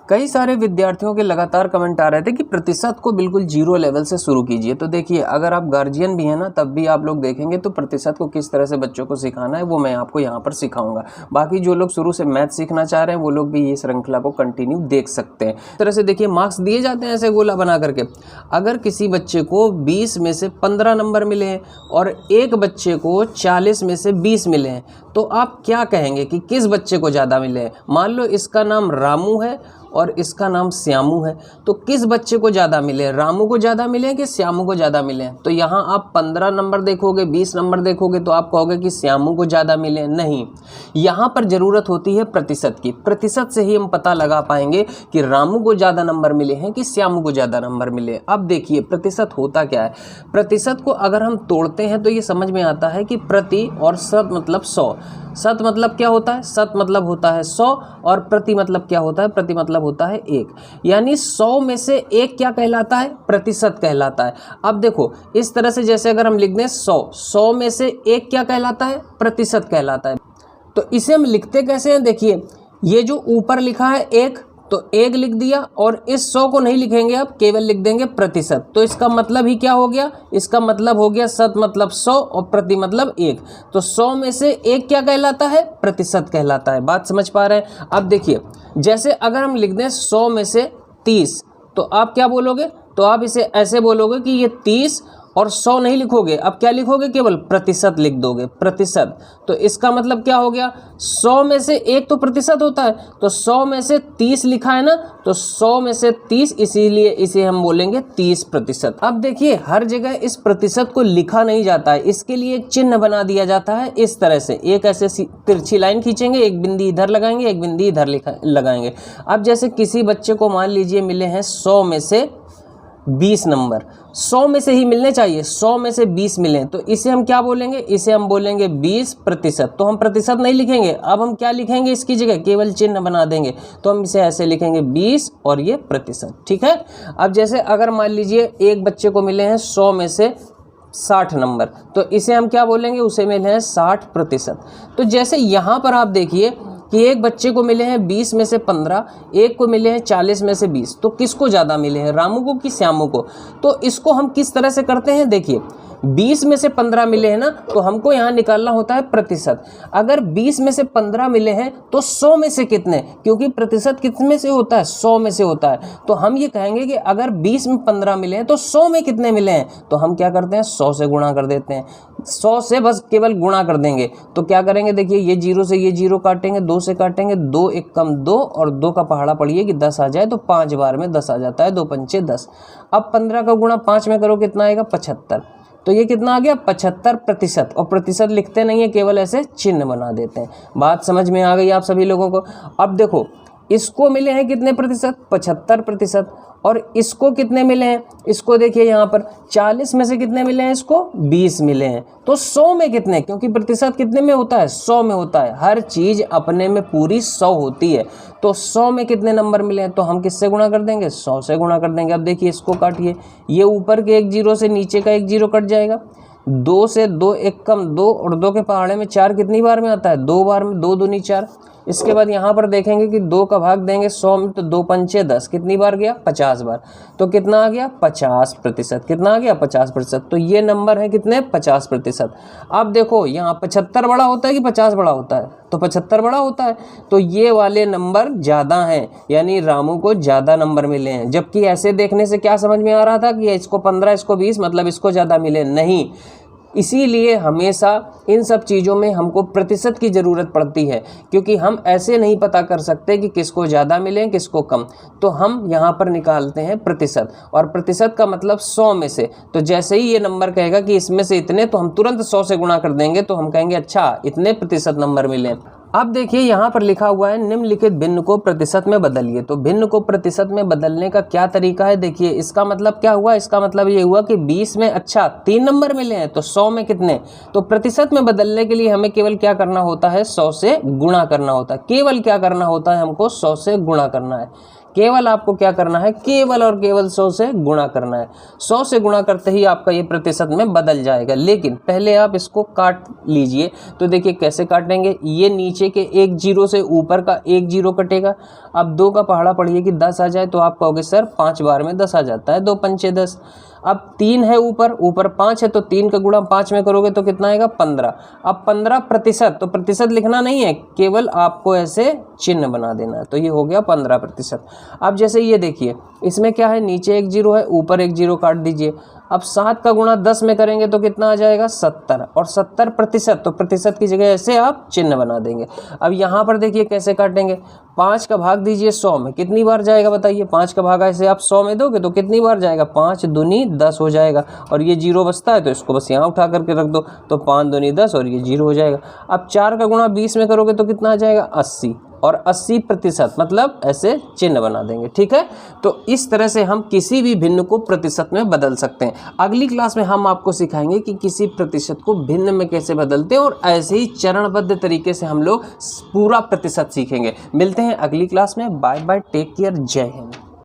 कई सारे विद्यार्थियों के लगातार कमेंट आ रहे थे कि प्रतिशत को बिल्कुल जीरो लेवल से शुरू कीजिए। तो देखिए, अगर आप गार्जियन भी हैं ना, तब भी आप लोग देखेंगे तो प्रतिशत को किस तरह से बच्चों को सिखाना है वो मैं आपको यहाँ पर सिखाऊंगा। बाकी जो लोग शुरू से मैथ सीखना चाह रहे हैं वो लोग भी ये श्रृंखला को कंटिन्यू देख सकते हैं। इस तरह से देखिए, मार्क्स दिए जाते हैं ऐसे गोला बना करके। अगर किसी बच्चे को 20 में से 15 नंबर मिले हैं और एक बच्चे को 40 में से 20 मिले हैं, तो आप क्या कहेंगे कि किस बच्चे को ज़्यादा मिले हैं? मान लो इसका नाम रामू है और इसका नाम श्यामू है, तो किस बच्चे को ज़्यादा मिले? रामू को ज़्यादा मिले कि श्यामू को ज़्यादा मिले? तो यहाँ आप 15 नंबर देखोगे, 20 नंबर देखोगे तो आप कहोगे कि श्यामू को ज़्यादा मिले। नहीं, यहाँ पर ज़रूरत होती है प्रतिशत की। प्रतिशत से ही हम पता लगा पाएंगे कि रामू को ज़्यादा नंबर मिले हैं कि श्यामू को ज़्यादा नंबर मिले। अब देखिए, प्रतिशत होता क्या है। प्रतिशत को अगर हम तोड़ते हैं तो ये समझ में आता है कि प्रति और शत मतलब 100। शत मतलब क्या होता है? शत मतलब होता है 100 और प्रति मतलब क्या होता है? प्रति मतलब होता है 1। यानी 100 में से 1 क्या कहलाता है? प्रतिशत कहलाता है। अब देखो, इस तरह से जैसे अगर हम लिख दें 100 में से 1 क्या कहलाता है? प्रतिशत कहलाता है। तो इसे हम लिखते कैसे हैं? देखिए, ये जो ऊपर लिखा है 1, तो 1 लिख दिया और इस 100 को नहीं लिखेंगे, अब केवल लिख देंगे प्रतिशत। तो इसका मतलब ही क्या हो गया? इसका मतलब हो गया शत मतलब 100 और प्रति मतलब 1। तो 100 में से 1 क्या कहलाता है? प्रतिशत कहलाता है। बात समझ पा रहे हैं? अब देखिए, जैसे अगर हम लिख दें 100 में से 30, तो आप क्या बोलोगे? तो आप इसे ऐसे बोलोगे कि ये 30 और 100 नहीं लिखोगे, अब क्या लिखोगे? केवल प्रतिशत लिख दोगे, प्रतिशत। तो इसका मतलब क्या हो गया? 100 में से 1 तो प्रतिशत होता है, तो 100 में से 30 लिखा है ना, तो 100 में से 30, इसीलिए इसे हम बोलेंगे 30%। अब देखिए, हर जगह इस प्रतिशत को लिखा नहीं जाता है, इसके लिए एक चिन्ह बना दिया जाता है इस तरह से। एक ऐसे तिरछी लाइन खींचेंगे, एक बिंदी इधर लगाएंगे, एक बिंदी इधर लगाएंगे। अब जैसे किसी बच्चे को मान लीजिए मिले हैं 100 में से 20 नंबर, 100 में से ही मिलने चाहिए, 100 में से 20 मिले, तो इसे हम क्या बोलेंगे? इसे हम बोलेंगे 20%। तो हम प्रतिशत नहीं लिखेंगे, अब हम क्या लिखेंगे इसकी जगह? केवल चिन्ह बना देंगे। तो हम इसे ऐसे लिखेंगे 20 और ये प्रतिशत, ठीक है। अब जैसे अगर मान लीजिए एक बच्चे को मिले हैं 100 में से 60 नंबर, तो इसे हम क्या बोलेंगे? उसे मिले हैं 60%। तो जैसे यहाँ पर आप देखिए कि एक बच्चे को मिले हैं 20 में से 15, एक को मिले हैं 40 में से 20, तो किसको ज़्यादा मिले हैं? रामू को कि श्यामू को? तो इसको हम किस तरह से करते हैं? देखिए, 20 में से 15 मिले हैं ना, तो हमको यहाँ निकालना होता है प्रतिशत। अगर 20 में से 15 मिले हैं तो 100 में से कितने? क्योंकि प्रतिशत कितने से होता है? 100 में से होता है। तो हम ये कहेंगे कि अगर 20 में 15 मिले हैं तो 100 में कितने मिले हैं? तो हम क्या करते हैं? 100 से गुणा कर देते हैं। 100 से बस केवल गुणा कर देंगे। तो क्या करेंगे? देखिए, ये 0 से ये 0 काटेंगे, 2 से काटेंगे, 2 एक कम 2 और 2 का पहाड़ा पड़िए कि 10 आ जाए, तो 5 बार में 10 आ जाता है, 2 पंचे 10। अब 15 का गुणा 5 में करो, कितना आएगा? 75। तो ये कितना आ गया? 75%। और प्रतिशत लिखते नहीं है, केवल ऐसे चिन्ह बना देते हैं। बात समझ में आ गई आप सभी लोगों को? अब देखो, इसको मिले हैं कितने प्रतिशत? 75%। और इसको कितने मिले हैं? इसको देखिए यहाँ पर 40 में से कितने मिले हैं? इसको 20 मिले हैं। तो 100 में कितने? क्योंकि प्रतिशत कितने में होता है? 100 में होता है। हर चीज़ अपने में पूरी 100 होती है। तो 100 में कितने नंबर मिले हैं? तो हम किससे गुणा कर देंगे? 100 से गुणा कर देंगे। अब देखिए, इसको काटिए, ये ऊपर के एक 0 से नीचे का एक 0 कट जाएगा। 2 से 2 एक कम 2 और 2 के पहाड़े में 4 कितनी बार में आता है? 2 बार में, 2 दूनी 4। इसके बाद यहाँ पर देखेंगे कि 2 का भाग देंगे 100 में, तो 2 पंचे 10, कितनी बार गया? 50 बार। तो कितना आ गया? 50%। कितना आ गया? 50%। तो ये नंबर है कितने? 50%। अब देखो, यहाँ 75 बड़ा होता है कि 50 बड़ा होता है? तो 75 बड़ा होता है। तो ये वाले नंबर ज़्यादा हैं, यानी रामू को ज़्यादा नंबर मिले हैं। जबकि ऐसे देखने से क्या समझ में आ रहा था कि इसको 15, इसको 20, मतलब इसको ज़्यादा मिले। नहीं, इसीलिए हमेशा इन सब चीज़ों में हमको प्रतिशत की ज़रूरत पड़ती है, क्योंकि हम ऐसे नहीं पता कर सकते कि किसको ज़्यादा मिले किसको कम। तो हम यहाँ पर निकालते हैं प्रतिशत, और प्रतिशत का मतलब 100 में से। तो जैसे ही ये नंबर कहेगा कि इसमें से इतने, तो हम तुरंत 100 से गुणा कर देंगे, तो हम कहेंगे अच्छा इतने प्रतिशत नंबर मिले। अब देखिए, यहाँ पर लिखा हुआ है निम्नलिखित भिन्न को प्रतिशत में बदलिए। तो भिन्न को प्रतिशत में बदलने का क्या तरीका है? देखिए, इसका मतलब क्या हुआ? इसका मतलब ये हुआ कि 20 में अच्छा 3 नंबर मिले हैं, तो 100 में कितने? तो प्रतिशत में बदलने के लिए हमें केवल क्या करना होता है? 100 से गुणा करना होता है। केवल क्या करना होता है? हमको 100 से गुणा करना है। केवल आपको क्या करना है, केवल और केवल 100 से गुणा करना है। 100 से गुणा करते ही आपका ये प्रतिशत में बदल जाएगा। लेकिन पहले आप इसको काट लीजिए। तो देखिए कैसे काटेंगे, ये नीचे के एक जीरो से ऊपर का एक जीरो कटेगा। अब 2 का पहाड़ा पढ़िए कि 10 आ जाए, तो आप कहोगे सर 5 बार में 10 आ जाता है, 2 पंचे 10। अब 3 है ऊपर 5 है, तो 3 का गुणा 5 में करोगे तो कितना आएगा, 15। अब 15%, तो प्रतिशत लिखना नहीं है, केवल आपको ऐसे चिन्ह बना देना है। तो ये हो गया 15%। अब जैसे ये देखिए, इसमें क्या है, नीचे एक जीरो है, ऊपर एक जीरो काट दीजिए। अब 7 का गुणा 10 में करेंगे तो कितना आ जाएगा, 70। और 70%, तो प्रतिशत की जगह ऐसे आप चिन्ह बना देंगे। अब यहाँ पर देखिए कैसे काटेंगे, 5 का भाग दीजिए 100 में, कितनी बार जाएगा बताइए। 5 का भाग ऐसे आप 100 में दोगे तो कितनी बार जाएगा, 5 दूनी 10 हो जाएगा। और ये जीरो बचता है तो इसको बस यहाँ उठा करके रख दो, तो 5 दूनी 10 और ये जीरो हो जाएगा। अब 4 का गुणा 20 में करोगे तो कितना आ जाएगा, 80। और 80% मतलब ऐसे चिन्ह बना देंगे। ठीक है, तो इस तरह से हम किसी भी भिन्न को प्रतिशत में बदल सकते हैं। अगली क्लास में हम आपको सिखाएंगे कि किसी प्रतिशत को भिन्न में कैसे बदलते हैं, और ऐसे ही चरणबद्ध तरीके से हम लोग पूरा प्रतिशत सीखेंगे। मिलते हैं अगली क्लास में। बाय बाय, टेक केयर, जय हिंद।